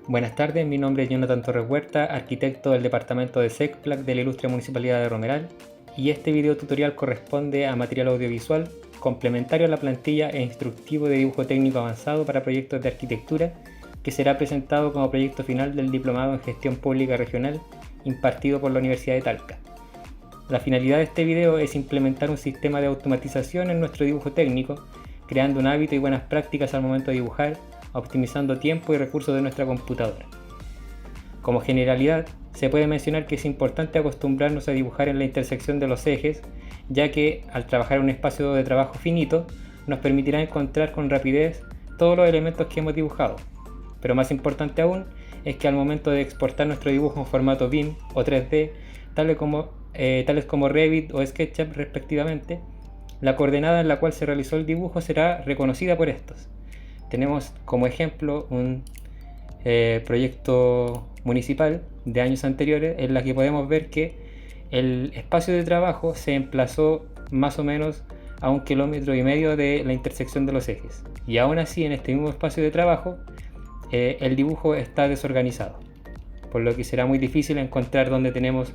Buenas tardes, mi nombre es Jonathan Torres Huerta, arquitecto del departamento de SECPLAC de la Ilustre Municipalidad de Romeral, y este video tutorial corresponde a material audiovisual complementario a la plantilla e instructivo de dibujo técnico avanzado para proyectos de arquitectura, que será presentado como proyecto final del Diplomado en Gestión Pública Regional impartido por la Universidad de Talca. La finalidad de este video es implementar un sistema de automatización en nuestro dibujo técnico, creando un hábito y buenas prácticas al momento de dibujar, optimizando tiempo y recursos de nuestra computadora. Como generalidad, se puede mencionar que es importante acostumbrarnos a dibujar en la intersección de los ejes, ya que al trabajar en un espacio de trabajo finito, nos permitirá encontrar con rapidez todos los elementos que hemos dibujado. Pero más importante aún, es que al momento de exportar nuestro dibujo en formato BIM o 3D, tales como Revit o SketchUp respectivamente, la coordenada en la cual se realizó el dibujo será reconocida por estos. Tenemos como ejemplo un proyecto municipal de años anteriores en la que podemos ver que el espacio de trabajo se emplazó más o menos a 1,5 kilómetros de la intersección de los ejes, y aún así en este mismo espacio de trabajo el dibujo está desorganizado, por lo que será muy difícil encontrar dónde tenemos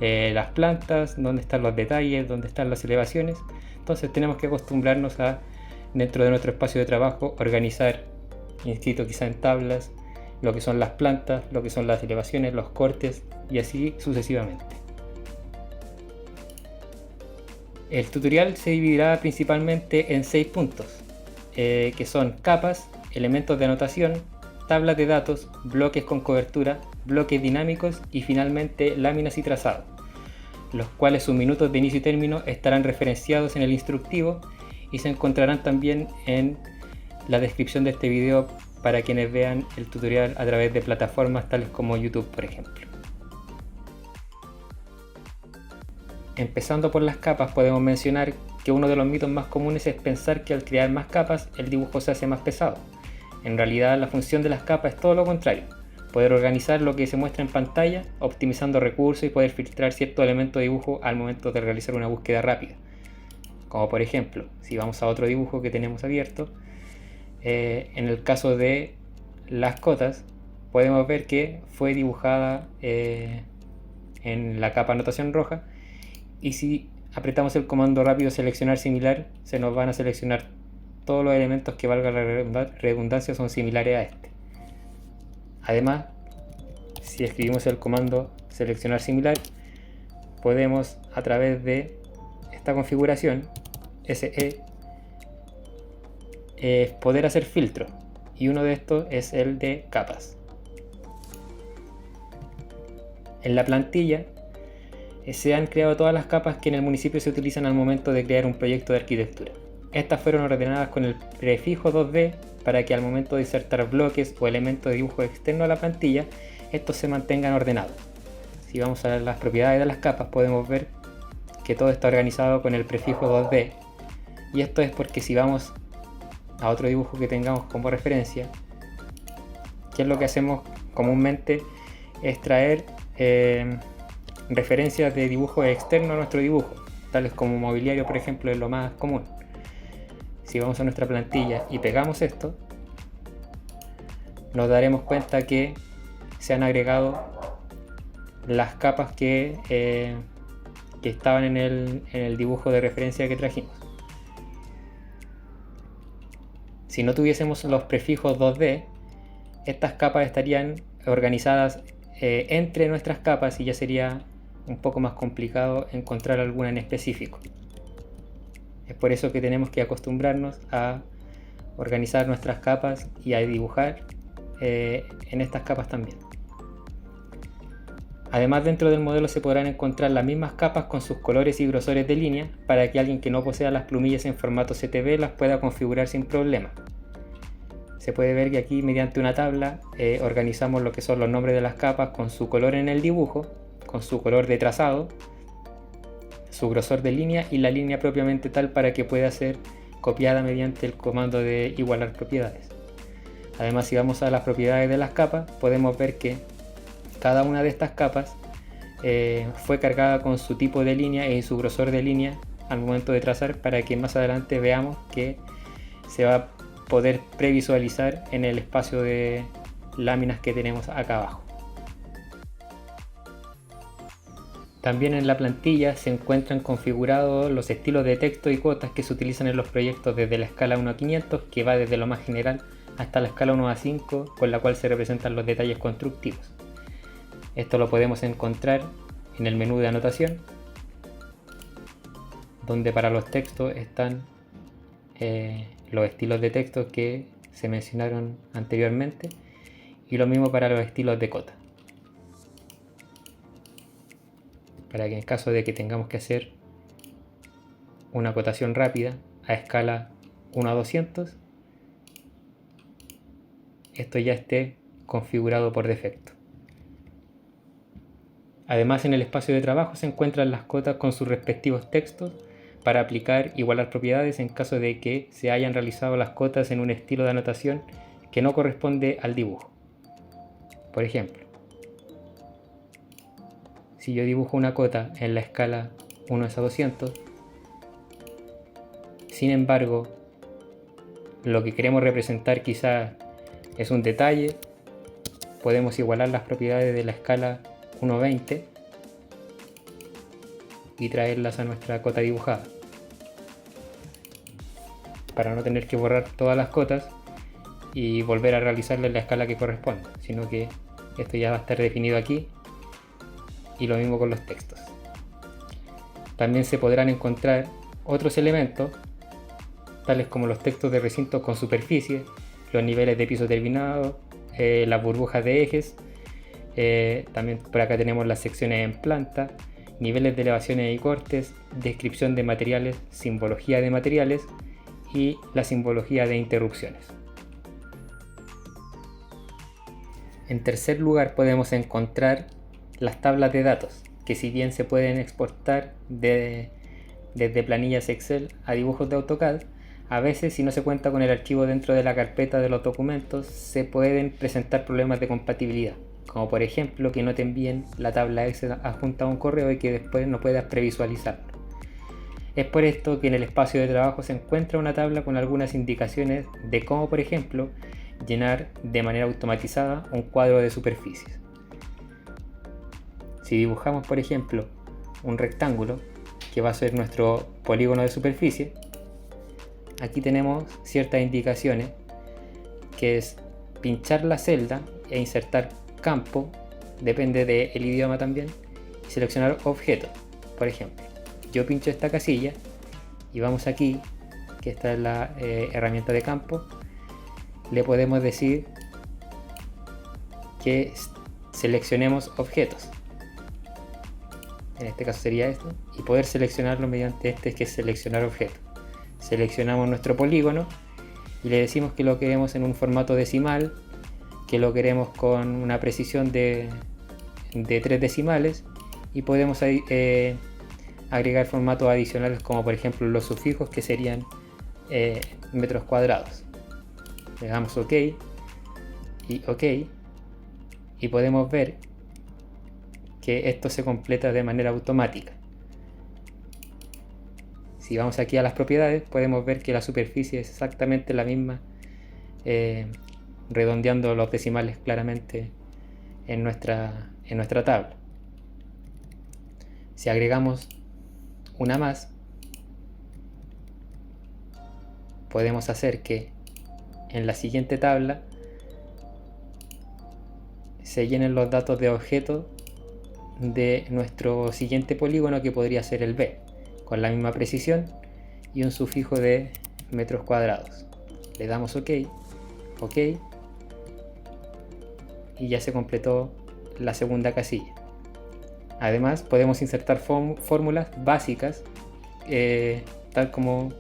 las plantas, dónde están los detalles, dónde están las elevaciones. Entonces tenemos que acostumbrarnos a, dentro de nuestro espacio de trabajo, organizar, inscrito quizá en tablas, lo que son las plantas, lo que son las elevaciones, los cortes y así sucesivamente. El tutorial se dividirá principalmente en 6 puntos, que son capas, elementos de anotación, tablas de datos, bloques con cobertura, bloques dinámicos y finalmente láminas y trazado, los cuales sus minutos de inicio y término estarán referenciados en el instructivo y se encontrarán también en la descripción de este video para quienes vean el tutorial a través de plataformas tales como YouTube, por ejemplo. Empezando por las capas, podemos mencionar que uno de los mitos más comunes es pensar que al crear más capas el dibujo se hace más pesado. En realidad la función de las capas es todo lo contrario: poder organizar lo que se muestra en pantalla, optimizando recursos y poder filtrar ciertos elementos de dibujo al momento de realizar una búsqueda rápida. Como por ejemplo, si vamos a otro dibujo que tenemos abierto, en el caso de las cotas, podemos ver que fue dibujada en la capa anotación roja, y si apretamos el comando rápido seleccionar similar, se nos van a seleccionar todos los elementos que, valga la redundancia, son similares a este. Además, si escribimos el comando seleccionar similar, podemos, a través de esta configuración SE, poder hacer filtros, y uno de estos es el de capas. En la plantilla se han creado todas las capas que en el municipio se utilizan al momento de crear un proyecto de arquitectura. Estas fueron ordenadas con el prefijo 2D para que al momento de insertar bloques o elementos de dibujo externo a la plantilla, estos se mantengan ordenados. Si vamos a las propiedades de las capas, podemos ver que todo está organizado con el prefijo 2D, y esto es porque si vamos a otro dibujo que tengamos como referencia, ¿qué es lo que hacemos comúnmente? Es traer referencias de dibujo externo a nuestro dibujo, tales como mobiliario, por ejemplo, es lo más común. Si vamos a nuestra plantilla y pegamos esto, nos daremos cuenta que se han agregado las capas que estaban en el dibujo de referencia que trajimos. Si no tuviésemos los prefijos 2D, estas capas estarían organizadas entre nuestras capas y ya sería un poco más complicado encontrar alguna en específico. Es por eso que tenemos que acostumbrarnos a organizar nuestras capas y a dibujar en estas capas también. Además, dentro del modelo se podrán encontrar las mismas capas con sus colores y grosores de línea para que alguien que no posea las plumillas en formato CTB las pueda configurar sin problema. Se puede ver que aquí, mediante una tabla, organizamos lo que son los nombres de las capas con su color en el dibujo, con su color de trazado, su grosor de línea y la línea propiamente tal para que pueda ser copiada mediante el comando de igualar propiedades. Además, si vamos a las propiedades de las capas, podemos ver que cada una de estas capas fue cargada con su tipo de línea y su grosor de línea al momento de trazar, para que más adelante veamos que se va a poder previsualizar en el espacio de láminas que tenemos acá abajo. También en la plantilla se encuentran configurados los estilos de texto y cuotas que se utilizan en los proyectos, desde la escala 1 a 500, que va desde lo más general, hasta la escala 1 a 5, con la cual se representan los detalles constructivos. Esto lo podemos encontrar en el menú de anotación, donde para los textos están los estilos de texto que se mencionaron anteriormente, y lo mismo para los estilos de cota, para que en caso de que tengamos que hacer una acotación rápida a escala 1 a 200, esto ya esté configurado por defecto. Además, en el espacio de trabajo se encuentran las cotas con sus respectivos textos para aplicar igualar propiedades en caso de que se hayan realizado las cotas en un estilo de anotación que no corresponde al dibujo. Por ejemplo, si yo dibujo una cota en la escala 1 a 200, sin embargo, lo que queremos representar quizá es un detalle, podemos igualar las propiedades de la escala 1 a 20 y traerlas a nuestra cota dibujada, para no tener que borrar todas las cotas y volver a realizarlas en la escala que corresponde, sino que esto ya va a estar definido aquí, y lo mismo con los textos. También se podrán encontrar otros elementos, tales como los textos de recintos con superficie, los niveles de piso terminado, las burbujas de ejes. También por acá tenemos las secciones en planta, niveles de elevaciones y cortes, descripción de materiales, simbología de materiales y la simbología de interrupciones. En tercer lugar, podemos encontrar las tablas de datos, que si bien se pueden exportar desde planillas Excel a dibujos de AutoCAD, a veces, si no se cuenta con el archivo dentro de la carpeta de los documentos, se pueden presentar problemas de compatibilidad, como por ejemplo que no te envíen la tabla Excel adjunta a un correo y que después no puedas previsualizarlo. Es por esto que en el espacio de trabajo se encuentra una tabla con algunas indicaciones de cómo, por ejemplo, llenar de manera automatizada un cuadro de superficies. Si dibujamos, por ejemplo, un rectángulo que va a ser nuestro polígono de superficie, aquí tenemos ciertas indicaciones, que es pinchar la celda e insertar campo, depende del idioma también, y seleccionar objeto. Por ejemplo, yo pincho esta casilla y vamos aquí, que esta es la herramienta de campo, le podemos decir que seleccionemos objetos. En este caso sería esto, y poder seleccionarlo mediante este, que es seleccionar objeto. Seleccionamos nuestro polígono y le decimos que lo queremos en un formato decimal, que lo queremos con una precisión de 3 decimales, y podemos agregar formatos adicionales como por ejemplo los sufijos, que serían metros cuadrados. Le damos OK y OK, y podemos ver que esto se completa de manera automática. Si vamos aquí a las propiedades, podemos ver que la superficie es exactamente la misma, redondeando los decimales claramente en nuestra tabla. Si agregamos una más, podemos hacer que en la siguiente tabla se llenen los datos de objeto de nuestro siguiente polígono, que podría ser el B, con la misma precisión y un sufijo de metros cuadrados. Le damos OK, OK, y ya se completó la segunda casilla. Además, podemos insertar fórmulas básicas, tal como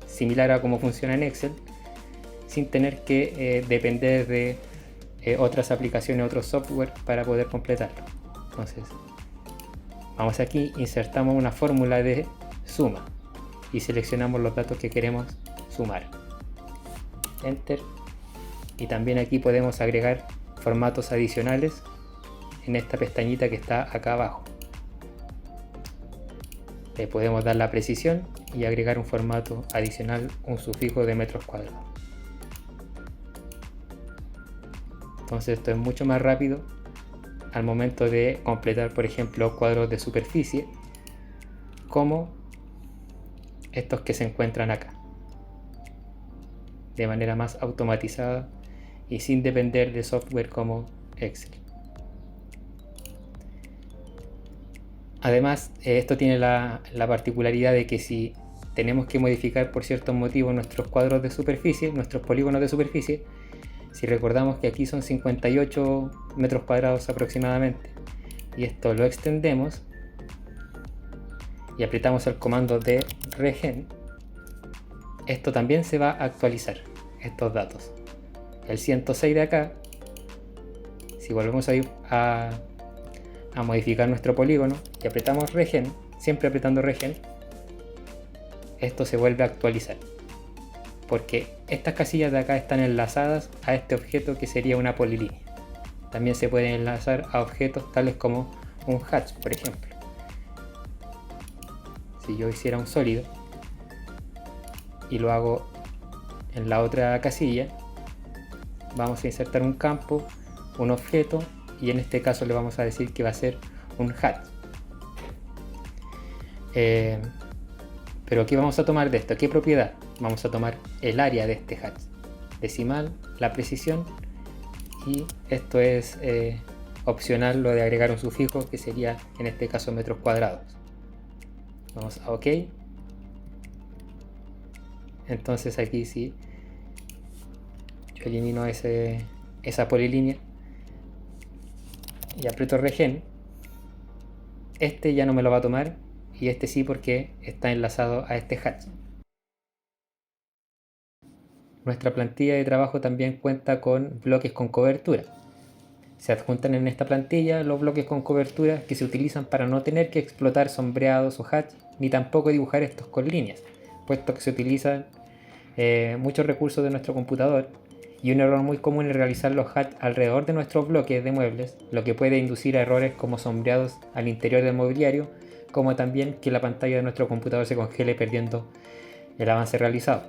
similar a cómo funciona en Excel, sin tener que depender de otras aplicaciones, otros software para poder completarlo. Entonces, vamos aquí, insertamos una fórmula de suma. y seleccionamos los datos que queremos sumar. Enter. Y también aquí podemos agregar formatos adicionales en esta pestañita que está acá abajo. Le podemos dar la precisión y agregar un formato adicional, un sufijo de metros cuadrados. Entonces esto es mucho más rápido al momento de completar, por ejemplo, cuadros de superficie, como estos que se encuentran acá, de manera más automatizada y sin depender de software como Excel. Además, esto tiene la particularidad de que si tenemos que modificar por ciertos motivos nuestros cuadros de superficie, nuestros polígonos de superficie, si recordamos que aquí son 58 metros cuadrados aproximadamente, y esto lo extendemos y apretamos el comando de regen, esto también se va a actualizar, estos datos. El 106 de acá, si volvemos a modificar nuestro polígono y apretamos regen, siempre apretando regen, esto se vuelve a actualizar, porque estas casillas de acá están enlazadas a este objeto que sería una polilínea. También se pueden enlazar a objetos tales como un hatch, por ejemplo. Si yo hiciera un sólido y lo hago en la otra casilla, vamos a insertar un campo, un objeto, y en este caso le vamos a decir que va a ser un hatch. Pero ¿qué vamos a tomar de esto? ¿Qué propiedad? Vamos a tomar el área de este hatch, decimal, la precisión, y esto es opcional, lo de agregar un sufijo, que sería en este caso metros cuadrados. Vamos a OK. Entonces aquí sí, yo elimino esa polilínea y aprieto regen. Este ya no me lo va a tomar, y este sí, porque está enlazado a este hatch. Nuestra plantilla de trabajo también cuenta con bloques con cobertura. Se adjuntan en esta plantilla los bloques con cobertura que se utilizan para no tener que explotar sombreados o hatch, ni tampoco dibujar estos con líneas, puesto que se utilizan muchos recursos de nuestro computador, y un error muy común es realizar los hatch alrededor de nuestros bloques de muebles, lo que puede inducir a errores como sombreados al interior del mobiliario, como también que la pantalla de nuestro computador se congele perdiendo el avance realizado.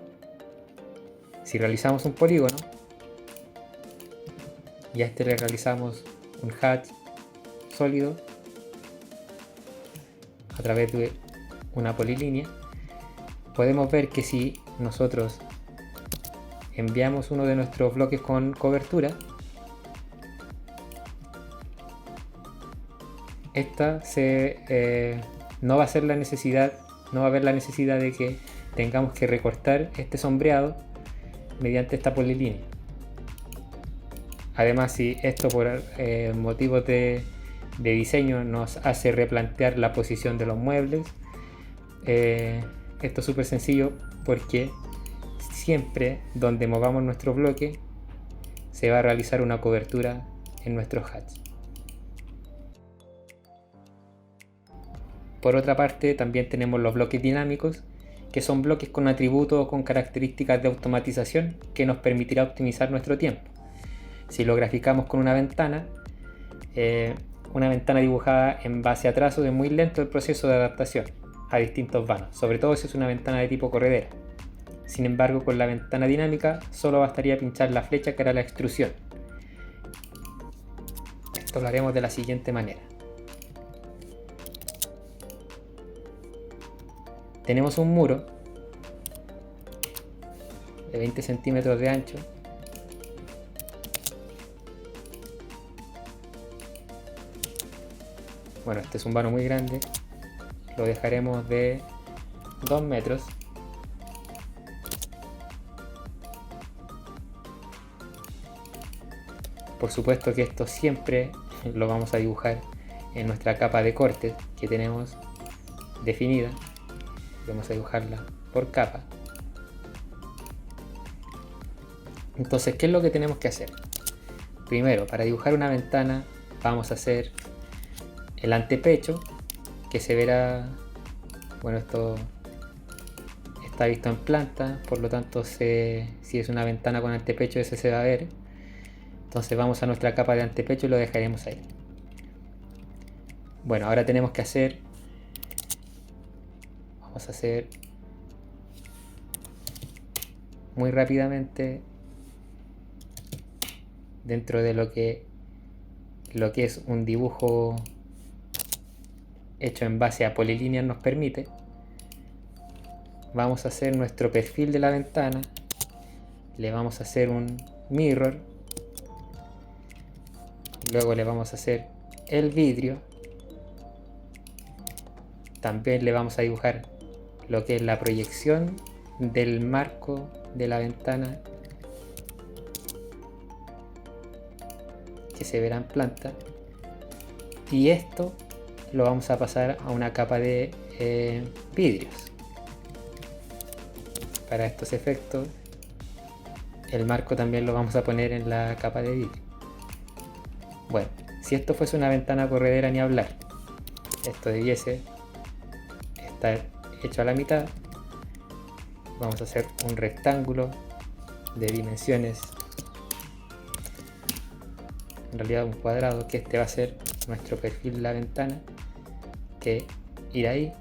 Si realizamos un polígono y a este le realizamos un hatch sólido a través de una polilínea, podemos ver que si nosotros enviamos uno de nuestros bloques con cobertura, esta no va a haber la necesidad de que tengamos que recortar este sombreado mediante esta polilínea. Además, si esto por motivos de diseño nos hace replantear la posición de los muebles, esto es súper sencillo, porque siempre donde movamos nuestro bloque se va a realizar una cobertura en nuestro hatch. Por otra parte, también tenemos los bloques dinámicos, que son bloques con atributos o con características de automatización que nos permitirá optimizar nuestro tiempo. Si lo graficamos con una ventana dibujada en base a trazos, es muy lento el proceso de adaptación a distintos vanos, sobre todo si es una ventana de tipo corredera. Sin embargo, con la ventana dinámica solo bastaría pinchar la flecha que hará la extrusión. Esto lo haremos de la siguiente manera. Tenemos un muro de 20 centímetros de ancho, bueno, este es un vano muy grande, lo dejaremos de 2 metros. Por supuesto que esto siempre lo vamos a dibujar en nuestra capa de corte que tenemos definida. Vamos a dibujarla por capa. Entonces, ¿qué es lo que tenemos que hacer? Primero, para dibujar una ventana vamos a hacer el antepecho, que se verá, bueno, esto está visto en planta, por lo tanto si es una ventana con antepecho, ese se va a ver. Entonces vamos a nuestra capa de antepecho y lo dejaremos ahí. Bueno, ahora tenemos que vamos a hacer muy rápidamente, dentro de lo que es un dibujo hecho en base a polilíneas nos permite, vamos a hacer nuestro perfil de la ventana, le vamos a hacer un mirror, luego le vamos a hacer el vidrio, también le vamos a dibujar lo que es la proyección del marco de la ventana que se verá en planta, y esto lo vamos a pasar a una capa de vidrios. Para estos efectos el marco también lo vamos a poner en la capa de vidrio. Bueno, si esto fuese una ventana corredera, ni hablar, esto debiese estar hecho a la mitad. Vamos a hacer un rectángulo de dimensiones, en realidad un cuadrado, que este va a ser nuestro perfil de la ventana, que irá ahí.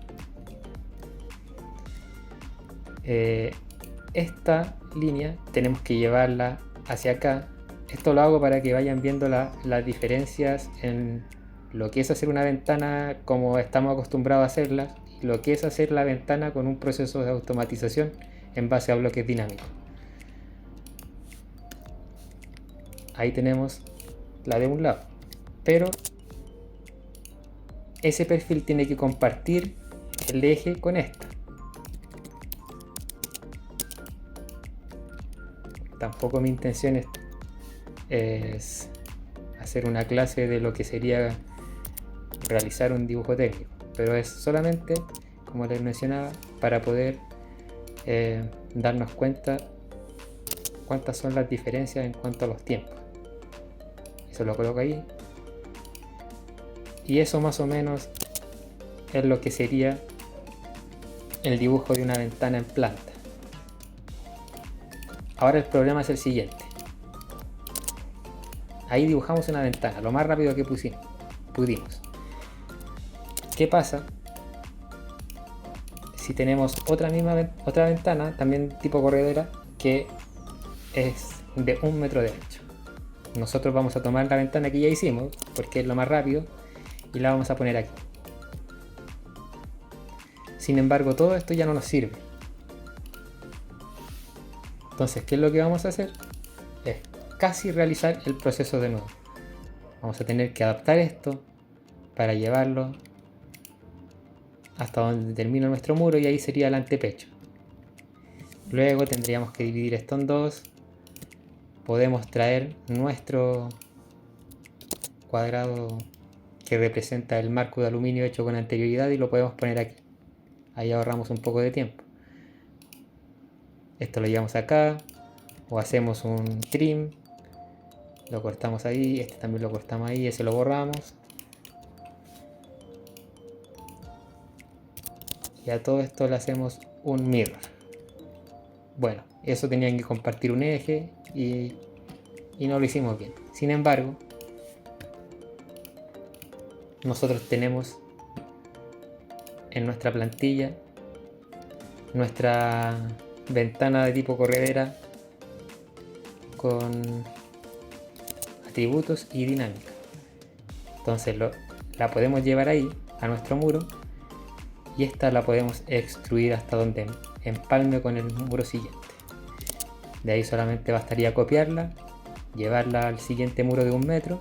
Esta línea tenemos que llevarla hacia acá. Esto lo hago para que vayan viendo las diferencias en lo que es hacer una ventana como estamos acostumbrados a hacerlas, y lo que es hacer la ventana con un proceso de automatización en base a bloques dinámicos. Ahí tenemos la de un lado, pero ese perfil tiene que compartir el eje con esta. Tampoco mi intención es hacer una clase de lo que sería realizar un dibujo técnico, pero es solamente, como les mencionaba, para poder darnos cuenta cuántas son las diferencias en cuanto a los tiempos. Eso lo coloco ahí, y eso más o menos es lo que sería el dibujo de una ventana en planta. Ahora el problema es el siguiente. Ahí dibujamos una ventana lo más rápido que pudimos. ¿Qué pasa si tenemos otra ventana, también tipo corredera, que es de 1 metro de ancho? Nosotros vamos a tomar la ventana que ya hicimos, porque es lo más rápido, y la vamos a poner aquí. Sin embargo, todo esto ya no nos sirve. Entonces, ¿qué es lo que vamos a hacer? Es casi realizar el proceso de nuevo. Vamos a tener que adaptar esto para llevarlo hasta donde termina nuestro muro, y ahí sería el antepecho. Luego tendríamos que dividir esto en dos. Podemos traer nuestro cuadrado que representa el marco de aluminio hecho con anterioridad y lo podemos poner aquí. Ahí ahorramos un poco de tiempo. Esto lo llevamos acá, o hacemos un trim, lo cortamos ahí, este también lo cortamos ahí, ese lo borramos. Y a todo esto le hacemos un mirror. Bueno, eso tenían que compartir un eje y no lo hicimos bien. Sin embargo, nosotros tenemos en nuestra plantilla nuestra ventana de tipo corredera con atributos y dinámica. Entonces la podemos llevar ahí a nuestro muro, y esta la podemos extruir hasta donde empalme con el muro siguiente. De ahí solamente bastaría copiarla, llevarla al siguiente muro de 1 metro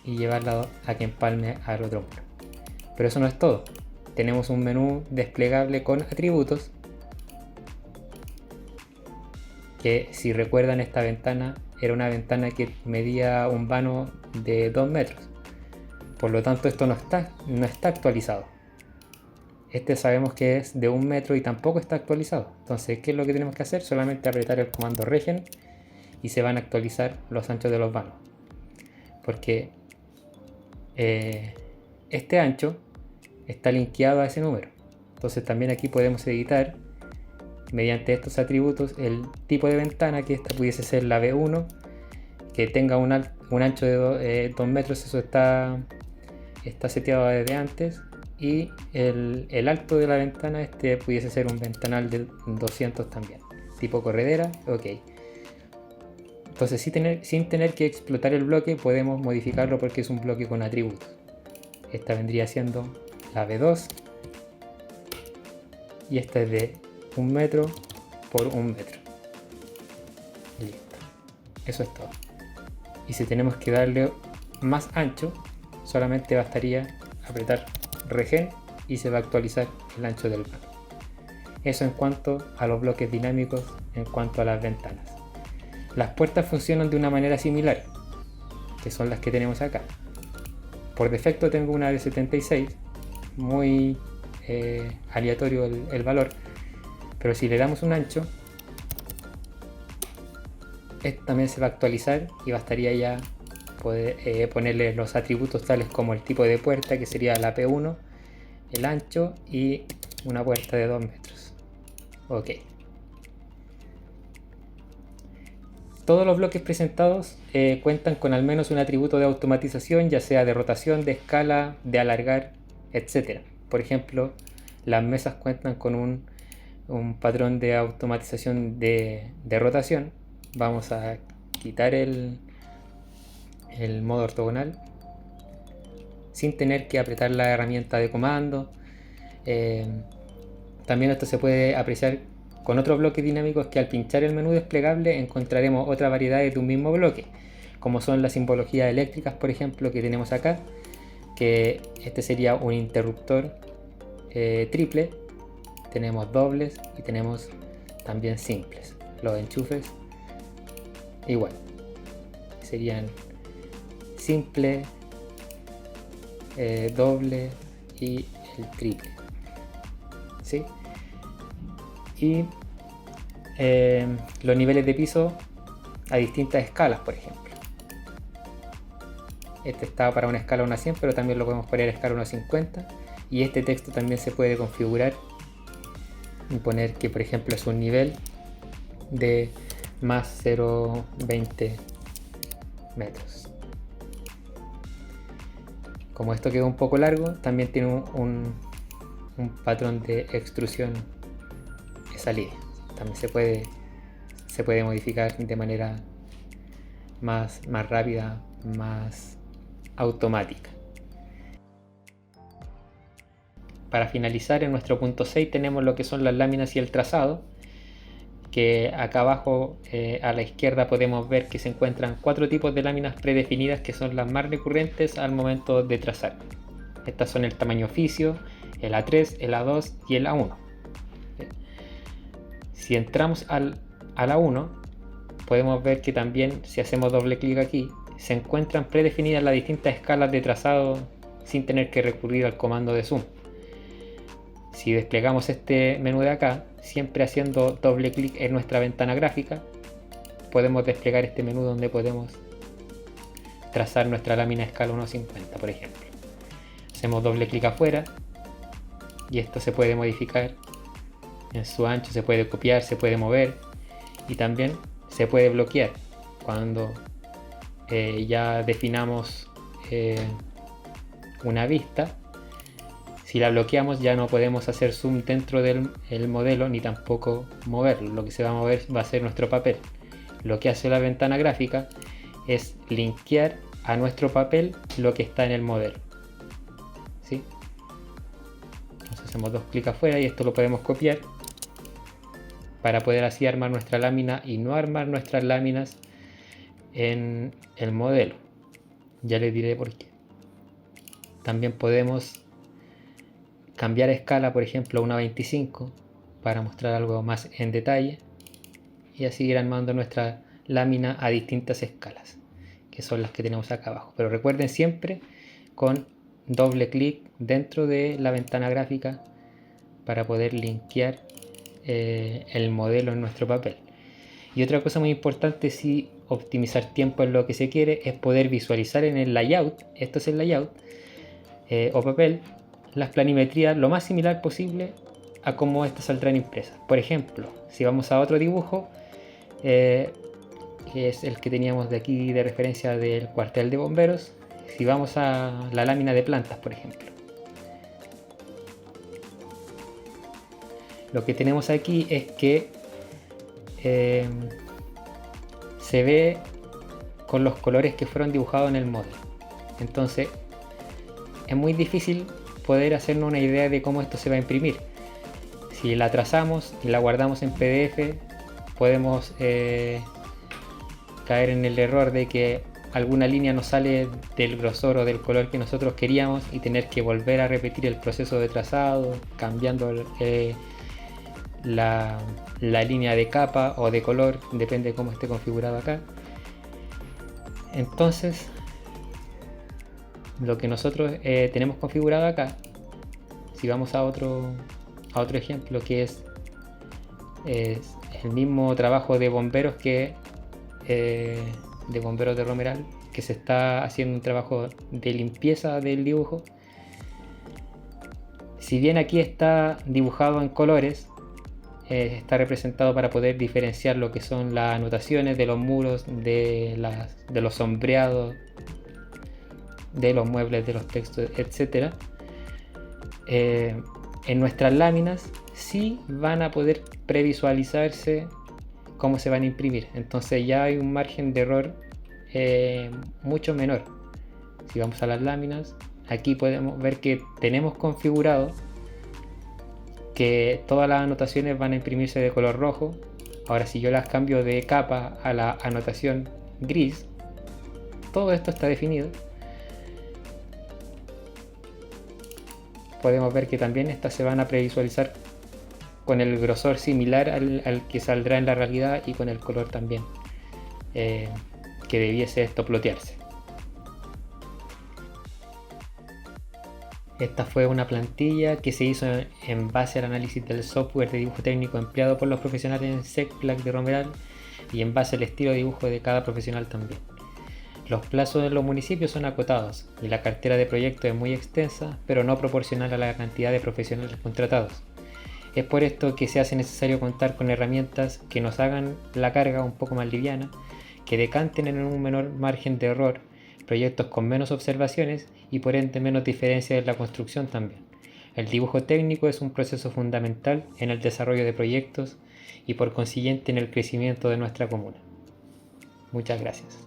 y llevarla a que empalme al otro muro. Pero eso no es todo. Tenemos un menú desplegable con atributos que, si recuerdan, esta ventana era una ventana que medía un vano de 2 metros. Por lo tanto, esto no está actualizado. Este sabemos que es de 1 metro y tampoco está actualizado. Entonces, ¿qué es lo que tenemos que hacer? Solamente apretar el comando regen y se van a actualizar los anchos de los vanos. Porque este ancho está linkeado a ese número. Entonces también aquí podemos editar mediante estos atributos el tipo de ventana, que esta pudiese ser la B1, que tenga un ancho de 2 metros, eso está seteado desde antes, y el alto de la ventana pudiese ser un ventanal de 200 también, tipo corredera. Ok. Entonces sin tener que explotar el bloque podemos modificarlo porque es un bloque con atributos. Esta vendría siendo la B2 y esta es de 1 metro por 1 metro. Listo. Eso es todo. Y si tenemos que darle más ancho, solamente bastaría apretar Regen y se va a actualizar el ancho del bloque. Eso en cuanto a los bloques dinámicos, en cuanto a las ventanas. Las puertas funcionan de una manera similar, que son las que tenemos acá. Por defecto tengo una de 76, muy aleatorio el valor, pero si le damos un ancho, esto también se va a actualizar y bastaría ya poder ponerle los atributos tales como el tipo de puerta, que sería la P1, el ancho y una puerta de 2 metros. Ok. Todos los bloques presentados cuentan con al menos un atributo de automatización, ya sea de rotación, de escala, de alargar, etc. Por ejemplo, las mesas cuentan con un patrón de automatización de rotación. Vamos a quitar el modo ortogonal sin tener que apretar la herramienta de comando. También esto se puede apreciar con otros bloques dinámicos, que al pinchar el menú desplegable encontraremos otras variedades de un mismo bloque, como son las simbologías eléctricas, por ejemplo, que tenemos acá, que este sería un interruptor triple. Tenemos dobles y tenemos también simples. Los enchufes igual serían simple, doble y el triple, ¿sí? Y los niveles de piso a distintas escalas, por ejemplo. Este está para una escala 1 a 100, pero también lo podemos poner a escala 1 a 50. Y este texto también se puede configurar y poner que, por ejemplo, es un nivel de más 0,20 metros. Como esto quedó un poco largo, también tiene un patrón de extrusión esa línea. También se puede modificar de manera más rápida, más automática. Para finalizar, en nuestro punto 6 tenemos lo que son las láminas y el trazado, que acá abajo a la izquierda podemos ver que se encuentran 4 tipos de láminas predefinidas, que son las más recurrentes al momento de trazar. Estas son el tamaño oficio, el A3, el A2 y el A1. Si entramos al A1, podemos ver que también, si hacemos doble clic aquí, se encuentran predefinidas las distintas escalas de trazado sin tener que recurrir al comando de zoom. Si desplegamos este menú de acá, siempre haciendo doble clic en nuestra ventana gráfica, podemos desplegar este menú donde podemos trazar nuestra lámina a escala 1:50, por ejemplo. Hacemos doble clic afuera y esto se puede modificar en su ancho, se puede copiar, se puede mover y también se puede bloquear cuando ya definamos una vista. Si la bloqueamos, ya no podemos hacer zoom dentro del modelo ni tampoco moverlo. Lo que se va a mover va a ser nuestro papel. Lo que hace la ventana gráfica es linkear a nuestro papel lo que está en el modelo, ¿sí? Entonces hacemos dos clics afuera y esto lo podemos copiar para poder así armar nuestra lámina y no armar nuestras láminas en el modelo. Ya les diré por qué. También podemos cambiar escala, por ejemplo, a 1:25 para mostrar algo más en detalle y así ir armando nuestra lámina a distintas escalas, que son las que tenemos acá abajo. Pero recuerden siempre con doble clic dentro de la ventana gráfica para poder linkear el modelo en nuestro papel. Y otra cosa muy importante, si optimizar tiempo es lo que se quiere, es poder visualizar en el layout, esto es el layout o papel, las planimetrías lo más similar posible a cómo estas saldrán impresas. Por ejemplo, si vamos a otro dibujo, que es el que teníamos de aquí de referencia del cuartel de bomberos, si vamos a la lámina de plantas, por ejemplo, lo que tenemos aquí es que se ve con los colores que fueron dibujados en el modelo. Entonces es muy difícil poder hacernos una idea de cómo esto se va a imprimir. Si la trazamos y la guardamos en PDF, podemos caer en el error de que alguna línea no sale del grosor o del color que nosotros queríamos y tener que volver a repetir el proceso de trazado, cambiando la línea de capa o de color, depende de cómo esté configurado acá. Entonces, lo que nosotros tenemos configurado acá, si vamos a otro ejemplo, que es el mismo trabajo de bomberos que de bomberos de Romeral, que se está haciendo un trabajo de limpieza del dibujo. Si bien aquí está dibujado en colores, está representado para poder diferenciar lo que son las anotaciones de los muros, de los sombreados, de los muebles, de los textos, etc. En nuestras láminas sí van a poder previsualizarse cómo se van a imprimir, entonces ya hay un margen de error mucho menor. Si vamos a las láminas, aquí podemos ver que tenemos configurado que todas las anotaciones van a imprimirse de color rojo. Ahora, si yo las cambio de capa a la anotación gris, todo esto está definido. Podemos ver que también estas se van a previsualizar con el grosor similar al que saldrá en la realidad y con el color también que debiese esto plotearse. Esta fue una plantilla que se hizo en base al análisis del software de dibujo técnico empleado por los profesionales en SECPLAC de Romeral y en base al estilo de dibujo de cada profesional también. Los plazos en los municipios son acotados y la cartera de proyectos es muy extensa, pero no proporcional a la cantidad de profesionales contratados. Es por esto que se hace necesario contar con herramientas que nos hagan la carga un poco más liviana, que decanten en un menor margen de error, proyectos con menos observaciones y por ende menos diferencias en la construcción también. El dibujo técnico es un proceso fundamental en el desarrollo de proyectos y por consiguiente en el crecimiento de nuestra comuna. Muchas gracias.